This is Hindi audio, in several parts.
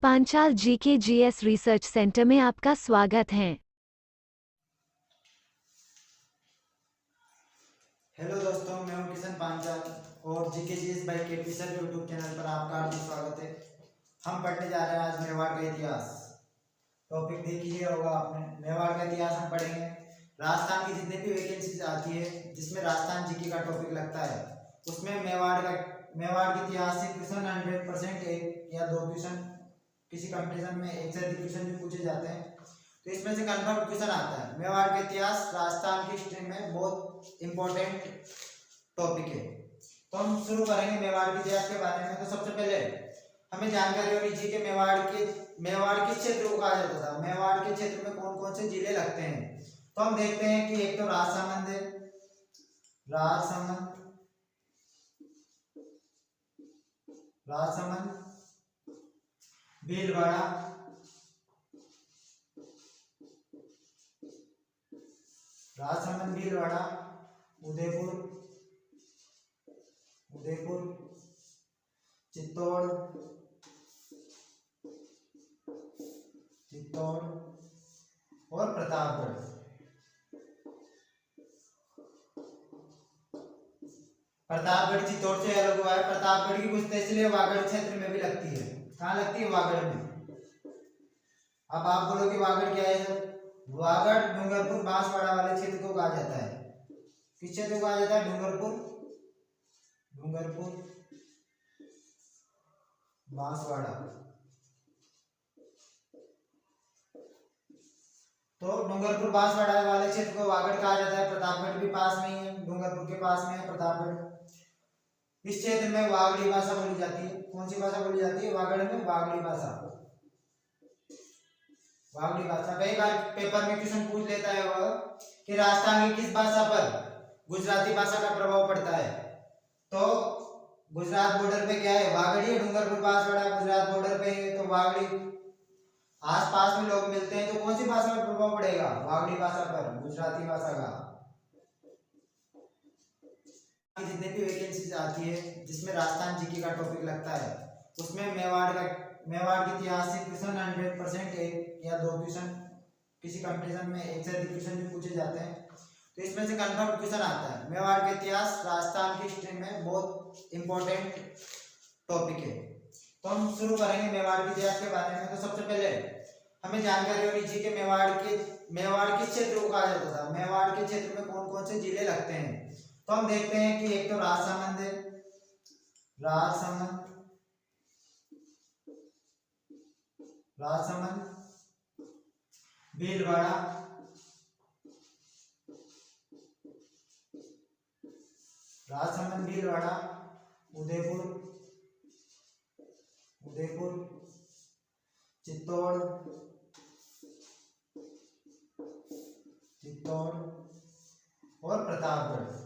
Panchal GK GS research centre में आपका स्वागत है। हेलो दोस्तों, मैं हूं किशन पांचाल और GKGS by KP sir YouTube channel पर आपका हार्दिक स्वागत है। हम पढ़ने जा रहे हैं आज मेवाड़ का इतिहास। टॉपिक देख लिया होगा आपने। मेवाड़ का इतिहास हम पढ़ेंगे। राजस्थान की जितनी भी वैकेंसीज आती है जिसमें राजस्थान जीके का टॉपिक लगता है उसमें मेवाड़ के इतिहास से क्वेश्चन 100% एक या दो क्वेश्चन, किसी कंपटीशन में एक से अधिक क्वेश्चन भी पूछे जाते हैं। तो इसमें से कन्फर्म क्वेश्चन आता है। मेवाड़ का इतिहास राजस्थान की हिस्ट्री में बहुत इंपॉर्टेंट टॉपिक है। तो हम शुरू करेंगे मेवाड़ के इतिहास के बारे में। तो सबसे पहले हमें जानकारी होनी चाहिए कि मेवाड़ के क्षेत्र को कहा जाता था। मेवाड़ के क्षेत्र में कौन कौन से जिले लगते हैं। तो हम देखते हैं कि एक तो राजसमंद है, राजसमंद राजसमंद भीलवाड़ा, राजसमंद भीलवाड़ा, उदयपुर, उदयपुर, चित्तौड़, चित्तौड़ और प्रतापगढ़। प्रतापगढ़ चित्तौड़ से अलग हुआ है। प्रतापगढ़ की कुछ तहसीलें वागड़ क्षेत्र में भी लगती है। कहाँ लगती है? वागड़ में। अब आप बोलो कि वागड़ क्या है सर? वागड़ डूंगरपुर बांसवाड़ा वाले क्षेत्र को कहा जाता है। किस क्षेत्र को कहा जाता है? डूंगरपुर, डूंगरपुर बांसवाड़ा। तो डूंगरपुर बांसवाड़ा वाले क्षेत्र को वागड़ कहा जाता है। प्रतापगढ़ भी पास में ही है, डूंगरपुर के पास में है प्रतापगढ़। इस क्षेत्र में वागड़ी भाषा बोली जाती है। कौन सी भाषा बोली जाती है? वागड़ में वागड़ी भाषा। वागड़ी भाषा कई बार पेपर में क्वेश्चन पूछ लेता है वह कि राजस्थान की किस भाषा पर गुजराती भाषा का प्रभाव पड़ता है। तो गुजरात बॉर्डर पे क्या है? वागड़ी है। डूंगरपुर बांसवाड़ा गुजरात बॉर्डर पे है तो वागड़ी। आस पास में लोग मिलते हैं तो कौन सी भाषा पर प्रभाव पड़ेगा? वागड़ी भाषा पर, गुजराती भाषा का। जितने भी वैकेंसीज आती है जिसमें राजस्थान जीके का टॉपिक लगता है उसमें मेवाड़ के इतिहास से क्वेश्चन 100% एक या दो क्वेश्चन, किसी कंपटीशन में एक से अधिक क्वेश्चन भी पूछे जाते हैं। तो इसमें से कन्फर्म क्वेश्चन आता है। मेवाड़ का इतिहास राजस्थान की हिस्ट्री में बहुत इंपॉर्टेंट टॉपिक है। तो हम शुरू करेंगे मेवाड़ के इतिहास के बारे में। तो सबसे पहले हमें जानकारी होनी चाहिए कि मेवाड़ किस क्षेत्र को कहा जाता था। मेवाड़ के क्षेत्र में कौन कौन से जिले लगते हैं। तो हम देखते हैं कि एक तो राजसमंद है, राजसमंद, राजसमंद भीलवाड़ा, राजसमंद भीलवाड़ा, उदयपुर, उदयपुर, चित्तौड़, चित्तौड़ और प्रतापगढ़।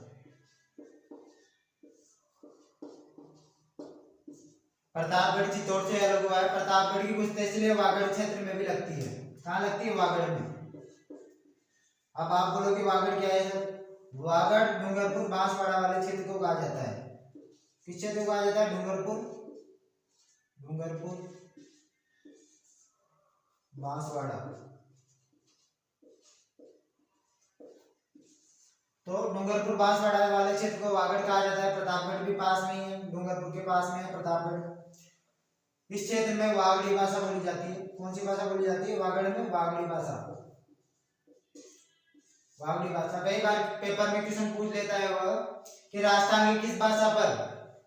प्रतापगढ़ चित्तौड़ से अलग हुआ है। प्रतापगढ़ की कुछ तहसीलें वागड़ क्षेत्र में भी लगती है। कहाँ लगती है? वागड़ में। अब आप बोलो कि वागड़ क्या है सर? वागड़ डूंगरपुर बांसवाड़ा वाले क्षेत्र को कहा जाता है। किस क्षेत्र को कहा जाता है? डूंगरपुर, डूंगरपुर बांसवाड़ा। तो डूंगरपुर बांसवाड़ा वाले क्षेत्र को वागड़ कहा जाता है। प्रतापगढ़ भी पास में ही है, डूंगरपुर के पास में है प्रतापगढ़। इस क्षेत्र में वागड़ी भाषा बोली जाती है। कौन सी भाषा बोली जाती है? वागड़ में वागड़ी भाषा। वागड़ी भाषा कई बार पेपर में क्वेश्चन पूछ लेता है वह कि राजस्थान की किस भाषा पर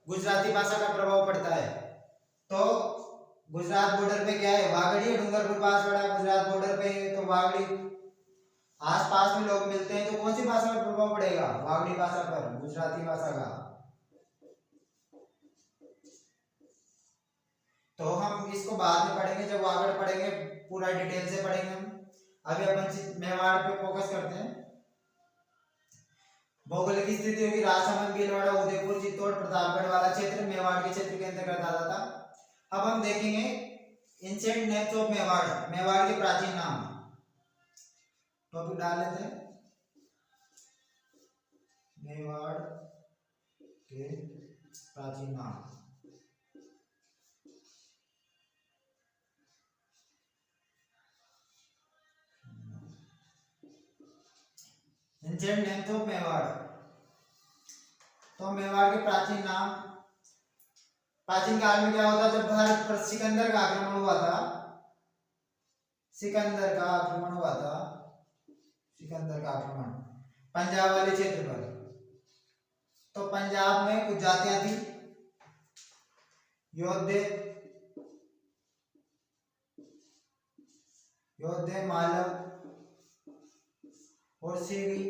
गुजराती भाषा का प्रभाव पड़ता है। तो गुजरात बॉर्डर पे क्या है? वागड़ी है। डूंगरपुर बांसवाड़ा गुजरात बॉर्डर पे है तो वागड़ी। आस पास में लोग मिलते हैं तो कौन सी भाषा पर प्रभाव पड़ेगा? वागड़ी भाषा पर, गुजराती भाषा का। तो हम इसको बाद में पढ़ेंगे जब वागड़ पढ़ेंगे, पूरा डिटेल से पढ़ेंगे हम। अभी अपन मेवाड़ पे फोकस करते हैं। भौगोलिक स्थिति होगी राजसमंद भीलवाड़ा उदयपुर चित्तौड़ प्रतापगढ़ वाला क्षेत्र मेवाड़ के क्षेत्र के अंतर्गत आता था। अब हम देखेंगे ancient names of Mewar, Mewar के प्राचीन नाम। टॉपिक डाल लेते हैं मेवाड़ के प्राचीन नाम। Ancient names of Mewar. तो मेवाड़ के प्राचीन नाम, प्राचीन काल में क्या होता, जब भारत पर सिकंदर का आक्रमण हुआ था, सिकंदर का आक्रमण हुआ था, सिकंदर का आक्रमण पंजाब वाले क्षेत्र पर, तो पंजाब में कुछ जातियां थी, योद्धे, योद्धे, मालव और सीवी,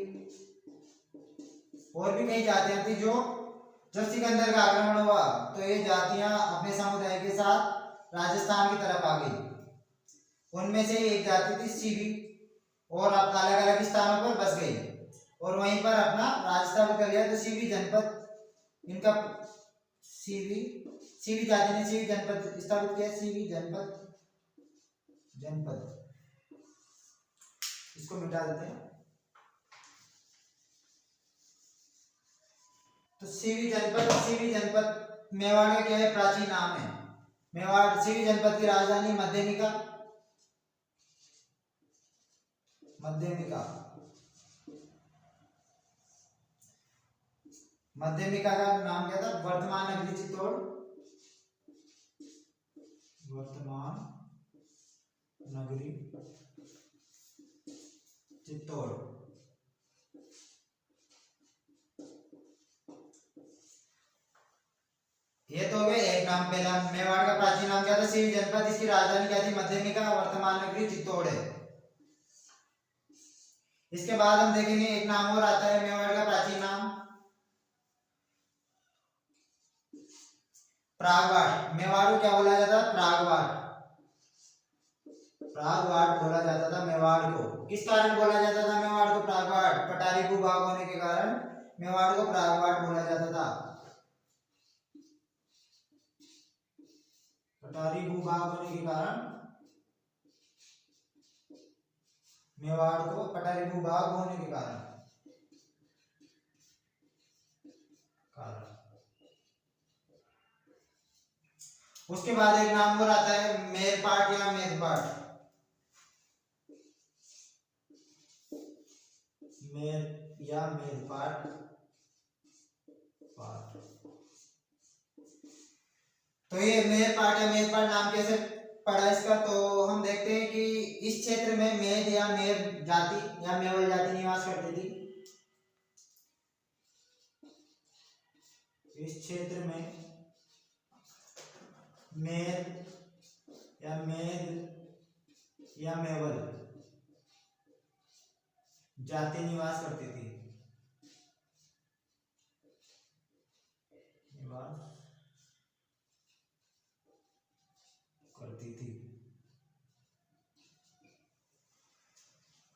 और भी कई जातियां थी जो जब सिकंदर का आक्रमण हुआ तो ये जातियां अपने समुदाय के साथ राजस्थान की तरफ आ गई। उनमें से एक जाति थी सीवी, और अब अलग अलग स्थानों पर बस गई और वहीं पर अपना राज स्थापित कर लिया। तो सीवी जनपद इनका, सीवी जाति ने सीवी जनपद स्थापित किया, सीवी जनपद, जनपद इसको मिटा देते हैं। तो सीवी जनपद मेवाड़ का क्या है, प्राचीन नाम है। मेवाड़, सीवी जनपद की राजधानी मध्यमिका, मध्यमिका, मध्यमिका का नाम क्या था, वर्तमान नगरी चित्तौड़, वर्तमान नगरी चित्तौड़। ये तो हो गया एक नाम पहला। मेवाड़ का प्राचीन नाम क्या था, सीवी जनपद, इसकी राजधानी क्या थी, मध्यमिका, वर्तमान नगरी चित्तौड़ है। इसके बाद हम देखेंगे एक नाम और आता है मेवाड़ का प्राचीन नाम, प्रागवाट। मेवाड़ को क्या बोला जाता है, प्रागवाट, प्रागवाट बोला जाता था मेवाड़ को। किस कारण बोला जाता था मेवाड़ को प्रागवाट, पठारी भूभाग होने के कारण मेवाड़ को प्रागवाट बोला जाता था। पठारी भूभाग होने के कारण मेवाड़ को, पठारी भूभाग होने के कारण, उसके बाद एक नाम और आता है मेरपाट या मेदपाट, मेर या मेदपाट, पाट। तो ये मेरपाट या मेदपाट नाम कैसे पड़ा इसका, तो हम देखते हैं कि इस क्षेत्र में मेद या मेर जाति या मेवल जाति निवास करती थी। इस क्षेत्र में मेद या मेवल जाति निवास करती थी, निवास करती थी।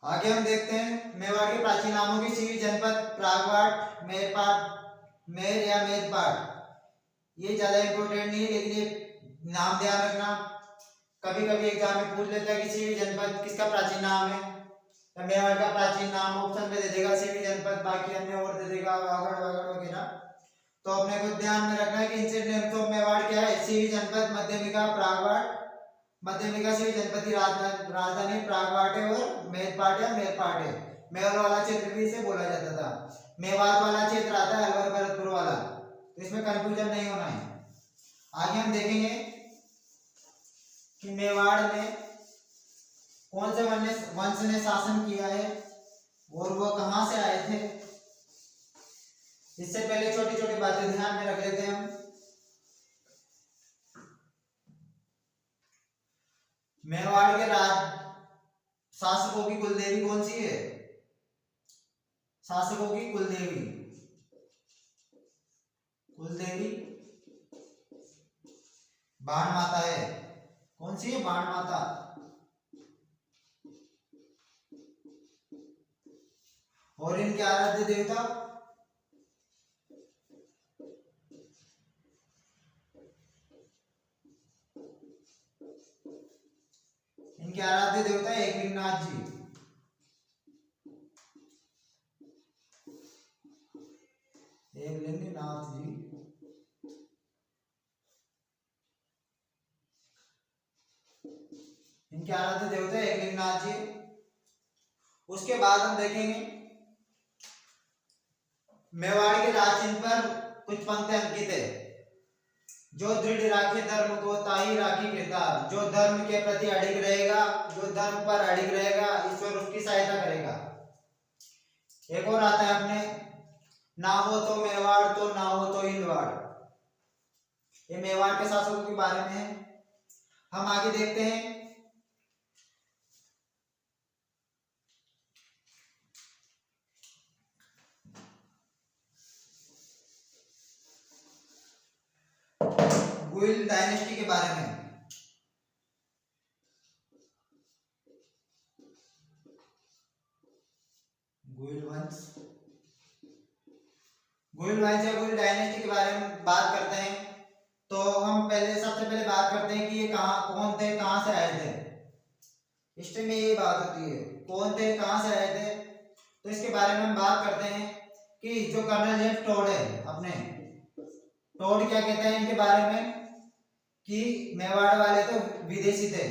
आगे हम देखते हैं मेवाड़ के प्राचीन नामों की, सीवी जनपद, प्रागवाट, मेरपाट, मेर या मेदपाट। ये ज्यादा इंपॉर्टेंट नहीं है, लेकिन ये नाम ध्यान रखना, कभी कभी एग्जाम में पूछ लेता है कि सीवी जनपद किसका प्राचीन नाम है, तो मेवाड़ का प्राचीन नाम ऑप्शन में दे देगा सीवी जनपद, बाकी अन्य और दे देगा वागड़ वागड़ वगैरह। तो अपने को ध्यान में रखना है कि एंशिएंट नेम्स ऑफ मेवाड़ क्या है, सीवी जनपद, मध्यमिका, प्रागवाट। मध्यमिका सीवी जनपद की राजधानी प्रागवाट है और मेदपाट या मेरपाट है। मेवाड़ वाला क्षेत्र भी इसे बोला जाता था। मेवात वाला क्षेत्र आता है अलवर भरतपुर वाला, तो इसमें कंफ्यूजन नहीं होना है। आगे हम देखेंगे कि मेवाड़ में कौन से वंश ने शासन किया है और वो कहां से आए थे। इससे पहले छोटी छोटी बातें ध्यान में रख लेते हैं हम। मेवाड़ के राज शासकों की कुलदेवी कौन सी है, शासकों की कुलदेवी, कुलदेवी बाण माता है। कौन सी है, बाण माता। और इनके आराध्य देवता इनके आराध्य देवता एकलिंगनाथ जी। एकलिंगनाथ जी इनके आराध्य देवता एकलिंगनाथ जी। उसके बाद हम देखेंगे मेवाड़ के राज चिन्ह पर कुछ पंक्ति अंकित है। जो दृढ़ राखे धर्म को ताही राखी किरदार, जो धर्म के प्रति अडिग रहेगा, जो धर्म पर अडिग रहेगा, ईश्वर उसकी सहायता करेगा। एक और आता है अपने, ना हो तो मेवाड़ तो ना हो तो हिंदवाड़। ये मेवाड़ के शासकों के बारे में है। हम आगे देखते हैं। गुइल डायनेस्टी के बारे में। गुइल वंश, गुइल वंश या गुइल डायनेस्टी के बारे में बात करते हैं तो हम सबसे पहले बात करते हैं कि ये कौन थे, कहां से आए थे। हिस्ट्री में ये बात होती है, कौन थे, कहां से आए थे। तो इसके बारे में हम बात करते हैं कि जो कर्नल जेम्स टोड है, अपने टोड क्या कहते हैं इनके बारे में कि मेवाड़ वाले तो विदेशी थे।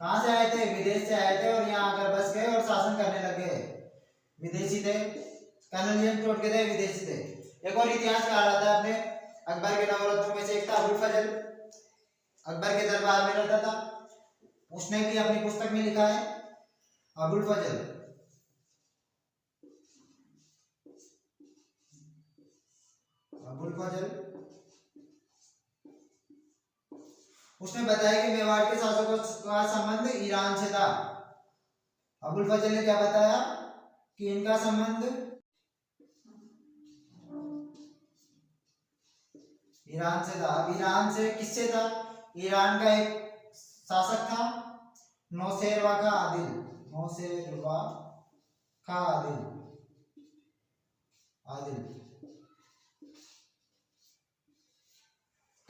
कहां से आए थे? विदेश से आए थे और यहाँ आकर बस गए और शासन करने लगे। विदेशी थे। कर्नल जेम्स टोड के थे, विदेशी थे। एक और इतिहास कहा जाता है अपने अकबर के नवरत्नों में से एक था अबुल फजल। अकबर के दरबार में रहता था। उसने भी अपनी पुस्तक में लिखा है अबुल फजल। अबुल फजल उसने बताया कि मेवाड़ के शासकों का संबंध ईरान से था। अबुल फजल ने क्या बताया कि इनका संबंध ईरान से था। अब ईरान से किससे था? ईरान का एक शासक था नौशेरवा का आदिल। नौशेरवा का आदिल।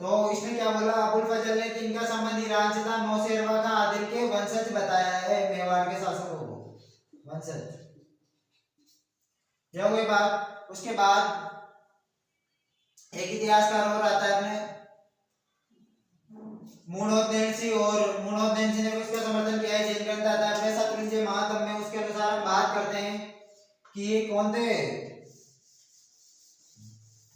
तो इसने क्या बोला अबुल फजल ने कि इनका संबंध ईरान से था। नौशेरवा का आदिल के वंशज बताया है मेवाड़ के शासकों को, वंशज। यह वही बात। उसके बाद एक इतिहासकार और आता है अपने मूढ़ोद्देन सिंह, और मूढ़ोद्देन सिंह ने उसका समर्थन किया है। जैन ग्रंथ आता है अपने शत्रुंजय महात्म्य में। उसके अनुसार हम बात करते हैं कि ये कौन थे।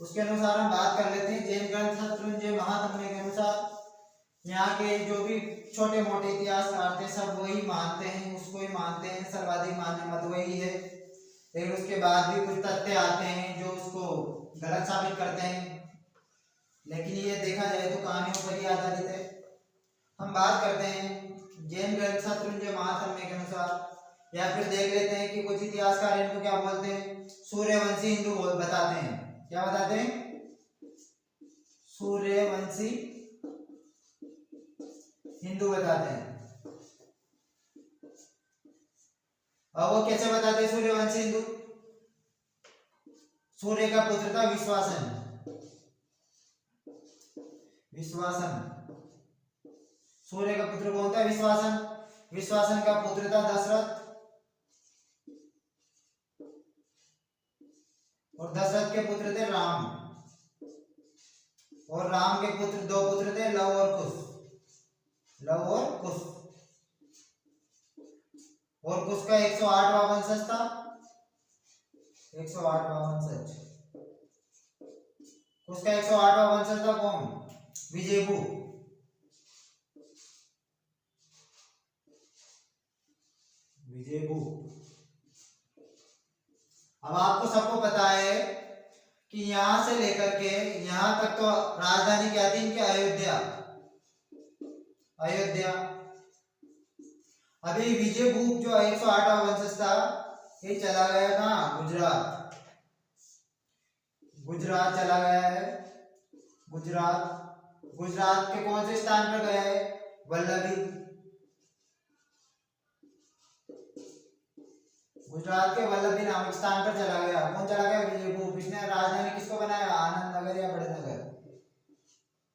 उसके अनुसार हम बात कर लेते हैं जैन ग्रंथ शत्रुंजय महात्म्य के अनुसार। यहाँ के जो भी छोटे मोटे इतिहासकार थे सब वही मानते हैं, उसको ही मानते हैं। सर्वाधिक मान्य मत वही है। लेकिन उसके बाद भी कुछ तथ्य आते हैं जो उसको गलत साबित करते हैं। लेकिन ये देखा जाए तो कहानियों पर ही आधारित है। हम बात करते हैं जैन ग्रंथ शत्रुंजय महात्म्य के अनुसार, या फिर देख लेते हैं कि कुछ इतिहासकार इनको क्या बोलते हैं, सूर्यवंशी हिंदू बताते हैं। क्या बताते हैं? सूर्यवंशी हिंदू बताते हैं। और वो कैसे बताते हैं सूर्यवंशी हिंदू? सूर्य का पुत्र था विश्वासन। सूर्य का पुत्र कौन था? विश्वासन। विश्वासन का पुत्र था दशरथ, और दशरथ के पुत्र थे राम, और राम के पुत्र दो पुत्र थे लव और कुश। और कुश का 108वां वंशज था। 108वां वंशज। कुश का 108वां वंशज था कौन? विजयभू। अब आपको सबको पता है कि यहां से लेकर के यहां तक तो राजधानी क्या थी इनकी? अयोध्या। अभी विजयभूप जो 108वां वंशज था ये चला गया कहाँ? गुजरात चला गया है। गुजरात के कौन से स्थान पर गया है? वल्लभी। गुजरात के वल्लभी नामक स्थान पर चला गया। कौन चला गया? विजयभूप। इसने राजधानी किसको बनाया? आनंद नगर या बड़नगर?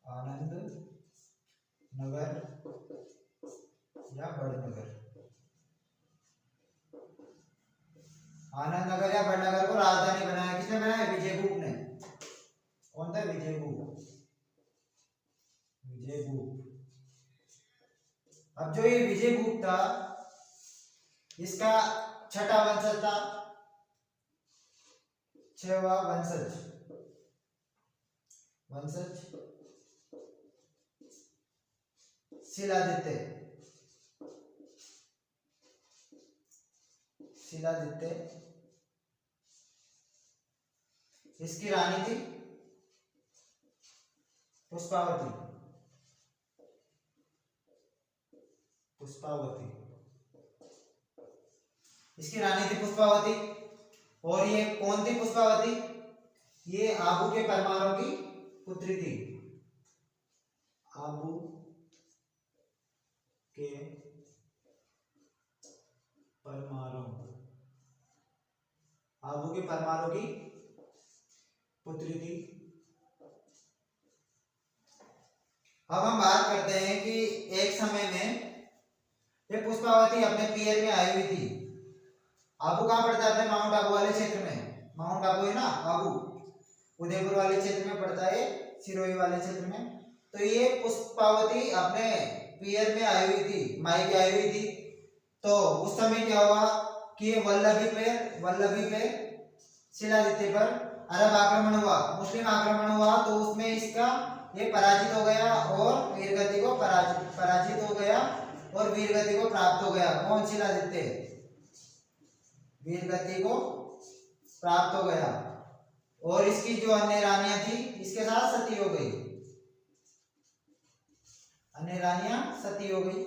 आनंद नगर या बड़नगर? आनंद नगर या बड़नगर को राजधानी बनाया। किसने बनाया? विजयभूप ने। कौन था? विजयभूप। अब जो ये विजयभूप था इसका छठा वंशज था। हुआ वंशज, वंशज शिलादित्य, शिलादित्य। इसकी रानी थी पुष्पावती, पुष्पावती। इसकी रानी थी पुष्पावती। और ये कौन थी पुष्पावती? ये आबू के परमारों की पुत्री थी, आबू के परमारों, आबू के परमारों की पुत्री थी। अब हम बात करते हैं कि एक समय में ये पुष्पावती अपने पियर में आई हुई थी। आबू कहाँ पड़ता है? अपने माउंट आबू वाले क्षेत्र में। माउंट आबू है ना, आबू उदयपुर वाले क्षेत्र में पड़ता है, सिरोही वाले क्षेत्र में। तो ये पुष्पावती अपने पियर में आई हुई थी, मायके आई हुई थी। तो उस समय क्या हुआ कि वल्लभी पे शिलादित्य पर अरब आक्रमण हुआ, मुस्लिम आक्रमण हुआ। तो उसमें इसका ये पराजित हो गया और वीरगति को पराजित हो गया और वीरगति को प्राप्त हो गया। कौन? शिलादित्य वीरगति को प्राप्त हो गया। और इसकी जो अन्य रानियां थी इसके साथ सती हो गई, अन्य रानियां सती हो गई।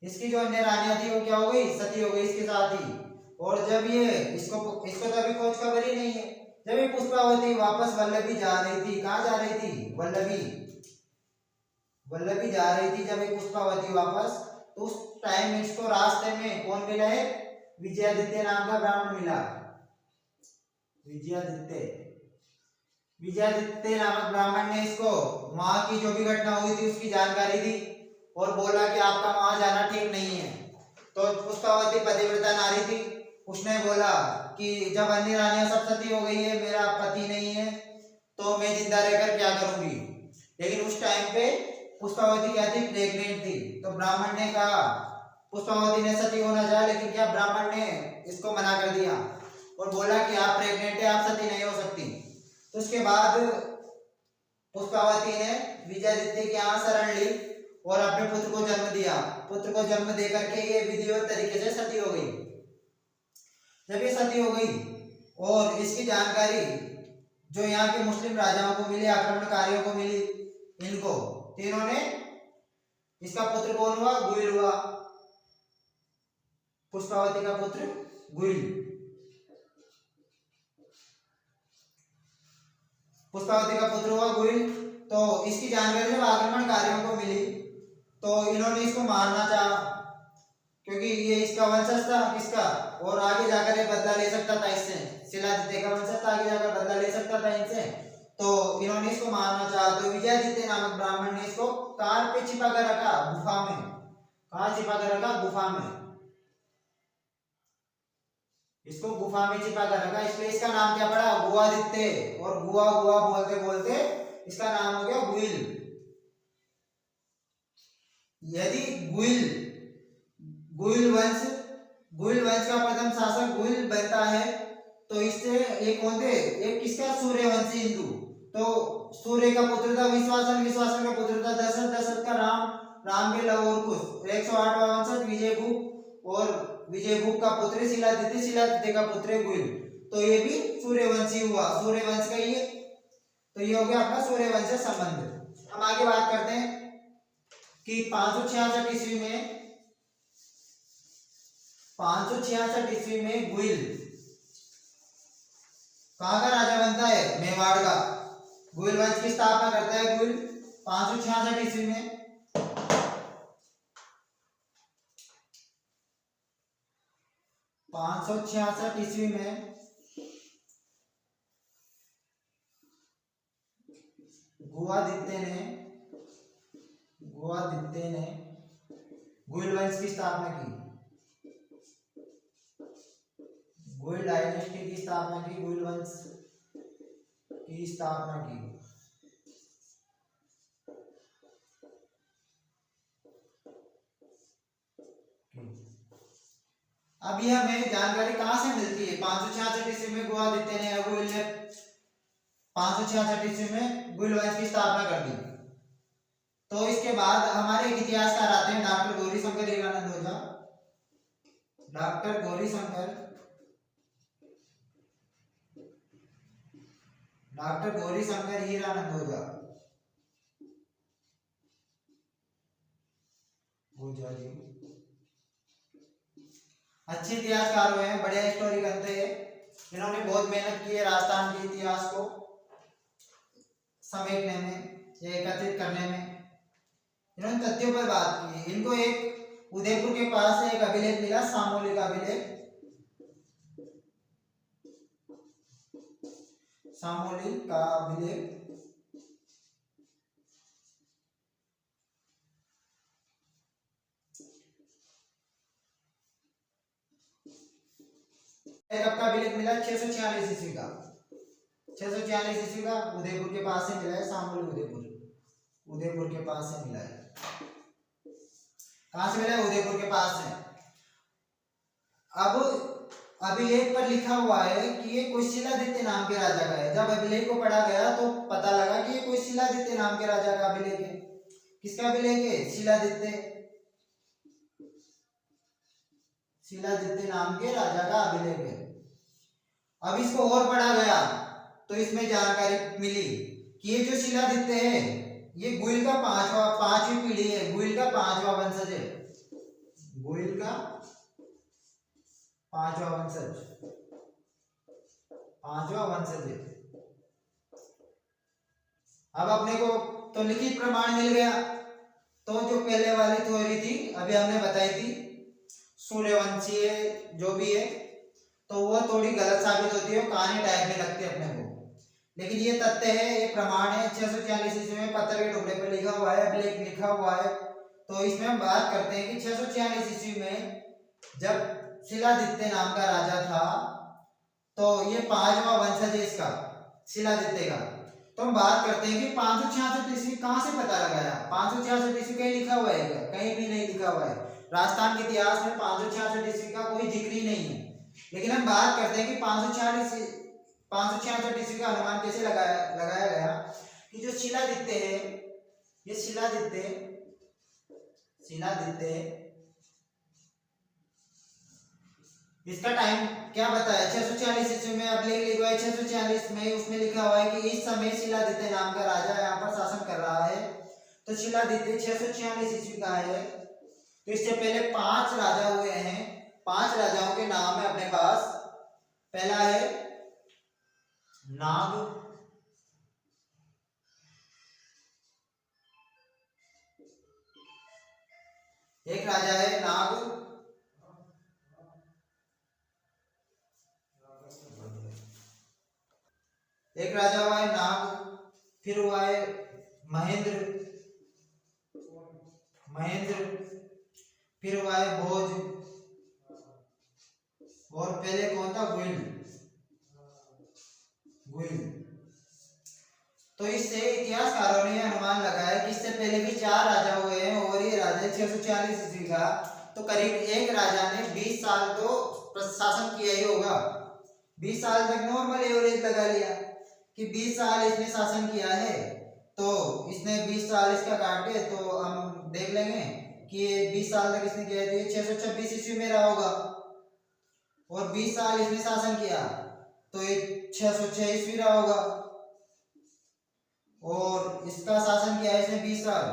इसकी जो अन्य रानियां थी वो क्या हो गई? सती हो गई इसके साथ ही। और जब ये इसको तो अभी खोज खबर ही नहीं है। जब ये पुष्पावती वापस वल्लभी जा रही थी, कहाँ जा रही थी? वल्लभी जा रही थी जब ये पुष्पावती वापस, तो उस टाइम इसको रास्ते में कौन मिला है? विजयादित्य नाम का ब्राह्मण मिला। विजयादित्य नामक ब्राह्मण ने इसको वहां की जो भी घटना हुई थी उसकी जानकारी दी और बोला कि आपका वहां जाना ठीक नहीं है। तो पुष्पावती पतिव्रता नारी थी, उसने बोला कि जब अन्य रानियां सब सती हो गई है, मेरा पति नहीं है, तो मैं जिंदा रहकर क्या करूंगी। लेकिन उस टाइम पे पुष्पावती क्या थी? प्रेग्नेंट थी। तो ब्राह्मण ने कहा, पुष्पावती ने सती होना चाहा, लेकिन क्या ब्राह्मण ने इसको मना कर दिया और बोला कि आप प्रेग्नेंट है, आप सती नहीं हो सकती। तो उसके बाद पुष्पावती ने विजयादित्य की यहाँ शरण ली और अपने पुत्र को जन्म दिया। पुत्र को जन्म दे करके ये विधिवत तरीके से सती हो गई। जब ये सती हो गई और इसकी जानकारी जो यहाँ के मुस्लिम राजाओं को मिली, आक्रमणकारियों को मिली, इनको तीनों ने, इसका पुत्र कौन हुआ? गुइल हुआ, पुष्पावती का पुत्र गुइल। पुष्पावती का पुत्र हुआ गुइल। तो इसकी जानकारी जब आक्रमणकारियों को मिली तो इन्होंने इसको मारना चाहा, क्योंकि ये इसका वंशज था, किसका? और आगे जाकर ये बदला ले सकता था इससे, शिलादित्य का वंशज था, आगे जाकर बदला ले सकता था इनसे। तो इन्होंने इसको मारना चाहा। तो विजयादित्य नामक ब्राह्मण ने इसको कार पे छिपा कर रखा, गुफा में। कहाँ छिपा कर रखा? गुफा में। इसको गुफा में छिपा कर रखा, इसलिए इसका नाम क्या पड़ा? गुआदित्य। और गुआ गुआ बोलते बोलते इसका नाम हो गया गुइल। यदि गुइल वंश का प्रथम शासक गुइल बनता है तो इससे एक कौन थे? एक किसका? सूर्यवंशी हिंदू। तो सूर्य का पुत्र था विश्वासन का पुत्र था दशरथ का राम के लव और कुश। 108वां वंशज विजयभूप, और विजयभूप का पुत्र शिलादित्य का पुत्र गुइल। तो ये भी सूर्यवंशी हुआ, सूर्यवंश का ये। तो ये हो गया अपना सूर्यवंश से संबंध। हम आगे बात करते हैं कि 566 ईस्वी में गुइल कहाँ का राजा बनता है? मेवाड़ का। गुइल वंश की स्थापना करता है गुइल 566 ईस्वी में। ईस्वी में गुआदित्य ने गुइल वंश की स्थापना की, गुइल डायनेस्टी की स्थापना की, गुइल वंश की स्थापना की। अब ये हमें जानकारी कहाँ से मिलती है? 566 ईस्वी में गुआदित्य ने अगुइल ने 566 ईस्वी में गुइल वंश की स्थापना कर दी। तो इसके बाद हमारे एक इतिहासकार आते हैं डॉक्टर गौरीशंकर हीरानंद ओझा। डॉक्टर गौरीशंकर हीरानंद ओझा ओझा जी अच्छे इतिहासकार हुए हैं, बढ़िया स्टोरी करते हैं। इन्होंने बहुत मेहनत की है राजस्थान के इतिहास को समेटने में या एकत्रित करने में। इन्होंने तथ्यों पर बात की है। इनको एक उदयपुर के पास एक अभिलेख मिला, सामोली का अभिलेख, सामोली का अभिलेख। एक आपका अभिलेख मिला 646 ईस्वी का, 646 ईस्वी का उदयपुर के पास से मिला है, सामोली उदयपुर के पास से मिला है। कहां से मिला है? उदयपुर के पास से। अब अभिलेख पर लिखा हुआ है कि ये कोई शिलादित्य नाम के राजा का है। जब अभिलेख को पढ़ा गया तो पता लगा कि ये कोई शिलादित्य नाम के राजा का अभिलेख है। किसका अभिलेख है? शिलादित्य नाम के राजा का अभिलेख है। अब इसको और पढ़ा गया तो इसमें जानकारी मिली कि ये जो शिलादित्य है ये गुइल का पांचवी पीढ़ी है, गुइल का पांचवा वंशज है, गुइल का पांचवा वंशज है। अब अपने को तो लिखित प्रमाण मिल गया। तो जो पहले वाली थ्योरी थी अभी हमने बताई थी सूर्यवंशी है जो भी है, तो वो थोड़ी गलत साबित होती है, कहानी टाइप में लगती है अपने को। लेकिन ये तथ्य है, ये प्रमाण है। 646 ईस्वी में पत्थर के टुकड़े पर लिखा हुआ है, अभिलेख लिखा हुआ है। तो इसमें हम बात करते हैं कि 646 ईस्वी में जब शिलादित्य नाम का राजा था तो ये पांचवा वंशज है इसका, शिलादित्य का। तो हम बात करते हैं कि 566 ईस्वी कहां से पता लगाया? 566 ईस्वी कहीं लिखा हुआ है क्या? कहीं भी नहीं लिखा हुआ है। राजस्थान के इतिहास में 566 ईस्वी का कोई जिक्र ही नहीं है। लेकिन हम बात करते हैं कि 566 ईस्वी का अनुमान कैसे लगाया गया कि जो शिलादित्य है, ये शिलादित्य इसका टाइम क्या बताया? 646 ईस्वी में अभिलेख लिखा है 646 में, उसमें लिखा हुआ है कि इस समय शिलादित्य नाम का राजा यहाँ पर शासन कर रहा है। तो शिलादित्य 646 ईस्वी का है। तो इससे पहले 5 राजा हुए हैं। 5 राजाओं के नाम है अपने पास। पहला है नाग, एक राजा है नाग, एक राजा हुआ है नाग, फिर हुआ है महेंद्र, फिर हुआ है भोज, और पहले कौन था? गुइल। तो इससे इतिहासकारों ने अनुमान लगाया कि इससे पहले भी 4 राजा हुए हैं और ये राजा 646 ईस्वी का। तो करीब एक राजा ने 20 साल तो शासन किया ही होगा। 20 साल तक नॉर्मल एवरेज लगा लिया कि 20 साल इसने शासन किया है, तो इसने 20 साल इसका काटे तो हम देख लेंगे कि 20 साल तक इसने किया है, 626 ईस्वी में रहा होगा। और 20 साल इसने शासन किया तो ये 606 ईस्वी रहा होगा। और इसका शासन किया है इसने 20 साल,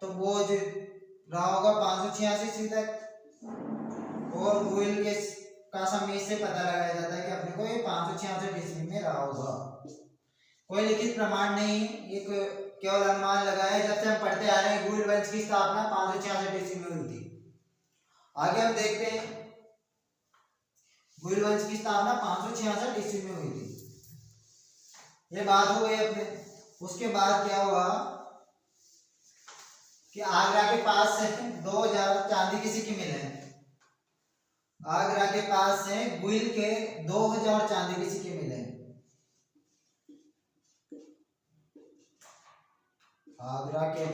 तो बोझ रहा होगा 586 ईस्वी तक। और गुइल के का समय से पता लगाया जाता है कि अपने को ये 566 ईस्वी में रहा होगा। कोई लिखित प्रमाण नहीं, ये केवल अनुमान लगाया। जब से हम पढ़ते आ रहे हैं गुइल वंश की स्थापना 566 ईस्वी में हुई थी। आगे हम देखते हैं गुइल वंश की स्थापना 566 ईस्वी में हुई थी। ये बात हो गई अपने। उसके बाद क्या हुआ कि आगरा के पास से 2000 चांदी किसी की मिले। आगरा के पास से गुइल के 2000 चांदी किसी के मिले। आगरा के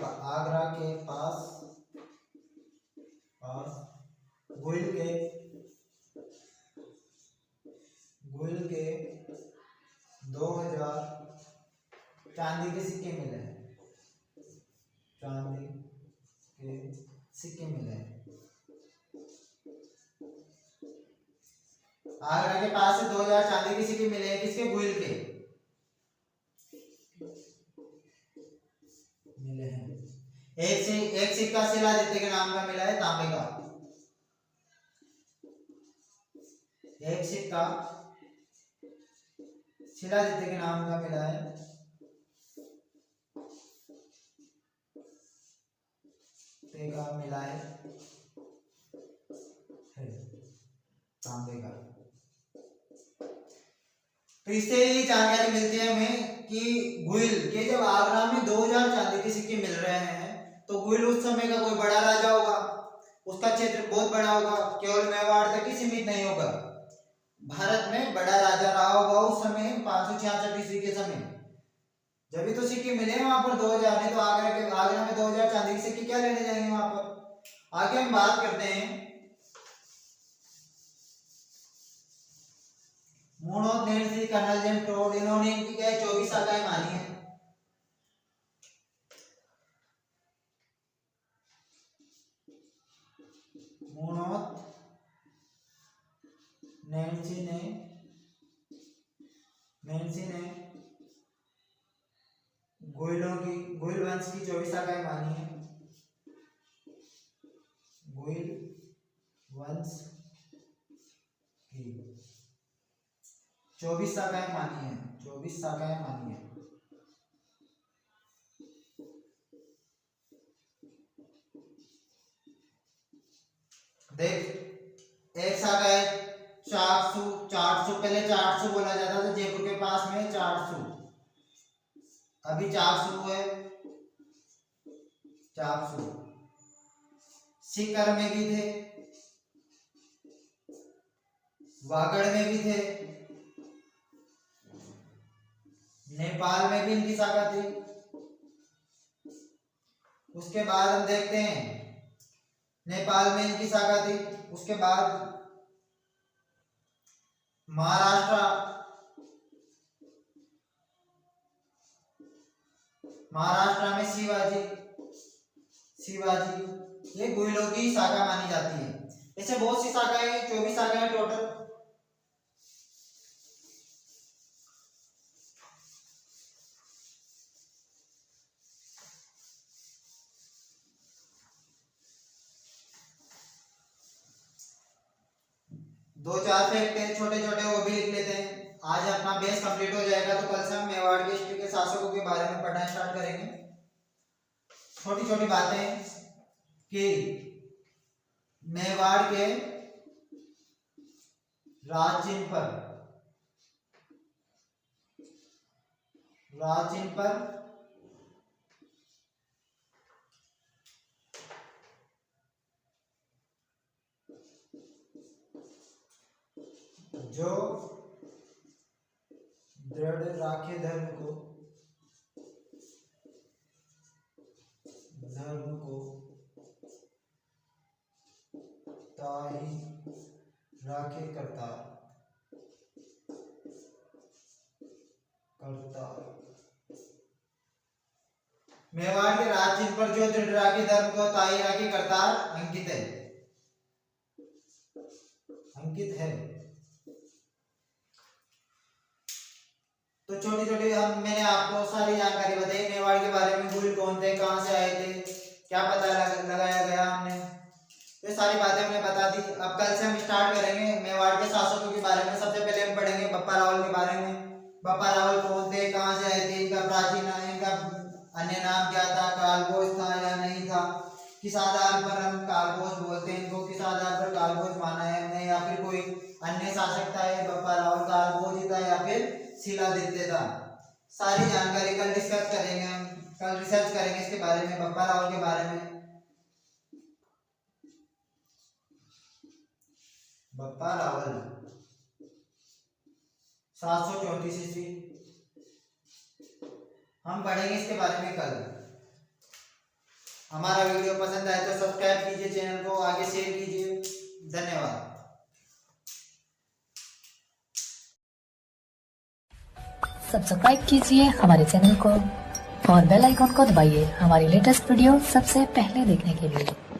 पास गुइल के गुइल के 2000 चांदी के सिक्के मिले हैं, चांदी के सिक्के मिले हैं। आगरा के पास से 2000 चांदी के सिक्के मिले हैं, किसके? गुइल के मिले हैं। एक सिक्का शिलादित्य के नाम का मिला है, तांबे का। एक सिक्का शिलादित्य के नाम का मिला है, मिला है तांबे का। तो इससे ये जानकारी मिलती है हमें कि गुइल के जब आगरा में 2000 चांदी के सिक्के मिल रहे हैं तो गुइल उस समय का कोई बड़ा राजा होगा, उसका क्षेत्र बहुत बड़ा होगा, केवल मेवाड़ तक ही सीमित नहीं होगा। भारत में बड़ा राजा रहा होगा उस समय 566 ईस्वी के समय, जब भी तो सिक्के मिले वहां पर 2000 ने। तो आगरा में 2000 चांदी के सिक्के क्या लेने जाएंगे वहां पर। आगे हम बात करते हैं मूणोत, नेल्सी, कर्नल जेम्स टोड, इन्होंने इनकी क्या 24 शाखाएं मानी है। मूणोत, नेल्सी ने गुइल वंश की 24 शाखाएं मानी है। गुइल वंश की 24 शाखाएं मानी है, 24 शाखाएं मानी है। देख, एक शाखा है 400, पहले 400 बोला जाता था, जयपुर के पास में 400, अभी 400 है। 400 सीकर में भी थे, वागड़ में भी थे, नेपाल में भी इनकी शाखा थी। उसके बाद हम देखते हैं नेपाल में इनकी शाखा थी। उसके बाद महाराष्ट्र में शिवाजी ये गुइलों की शाखा मानी जाती है। ऐसे बहुत सी शाखाएं, 24 शाखाएं टोटल। दो चार फैक्ट है छोटे छोटे, वो भी लिख लेते हैं। आज अपना बेस कंप्लीट हो जाएगा तो कल से हम मेवाड़ के हिस्ट्री के शासकों के बारे में पढ़ना स्टार्ट करेंगे। छोटी छोटी बातें कि मेवाड़ के राजचिन्ह पर जो दृढ़ राखे धर्म को ताही राखे करता मेवाड़ के राजचिन्ह पर जो दृढ़ राखे धर्म को ताही राखे करतार अंकित है। तो छोटी छोटी मैंने आपको सारी जानकारी बताई मेवाड़ के बारे में। गुइल कौन थे, कहां से आए थे, क्या पता लगाया गया हमने, ये सारी बातें हमने बता दी। अब कल से हम स्टार्ट करेंगे मेवाड़ के शासकों के बारे में। सबसे पहले हम पढ़ेंगे बप्पा रावल के बारे में। बप्पा रावल कौन थे, कहां से आए थे, इनका प्राचीन इनका अन्य नाम क्या था, कालभोज था या नहीं था, किस आधार पर हम कालभोज बोलते हैं इनको, किस आधार पर कालभोज माना है हमने, या फिर कोई अन्य शासक था, बप्पा रावल कालभोज ही था या फिर शिलादित्य था। सारी जानकारी कल डिस्कस करेंगे हम, कल रिसर्च करेंगे इसके बारे में, बप्पा रावल के बारे में। बप्पा रावल 734 ईस्वी, हम पढ़ेंगे इसके बारे में कल। हमारा वीडियो पसंद आए तो सब्सक्राइब कीजिए, चैनल को आगे शेयर कीजिए। धन्यवाद। सब्सक्राइब कीजिए हमारे चैनल को और बेल आइकॉन को दबाइए हमारी लेटेस्ट वीडियो सबसे पहले देखने के लिए।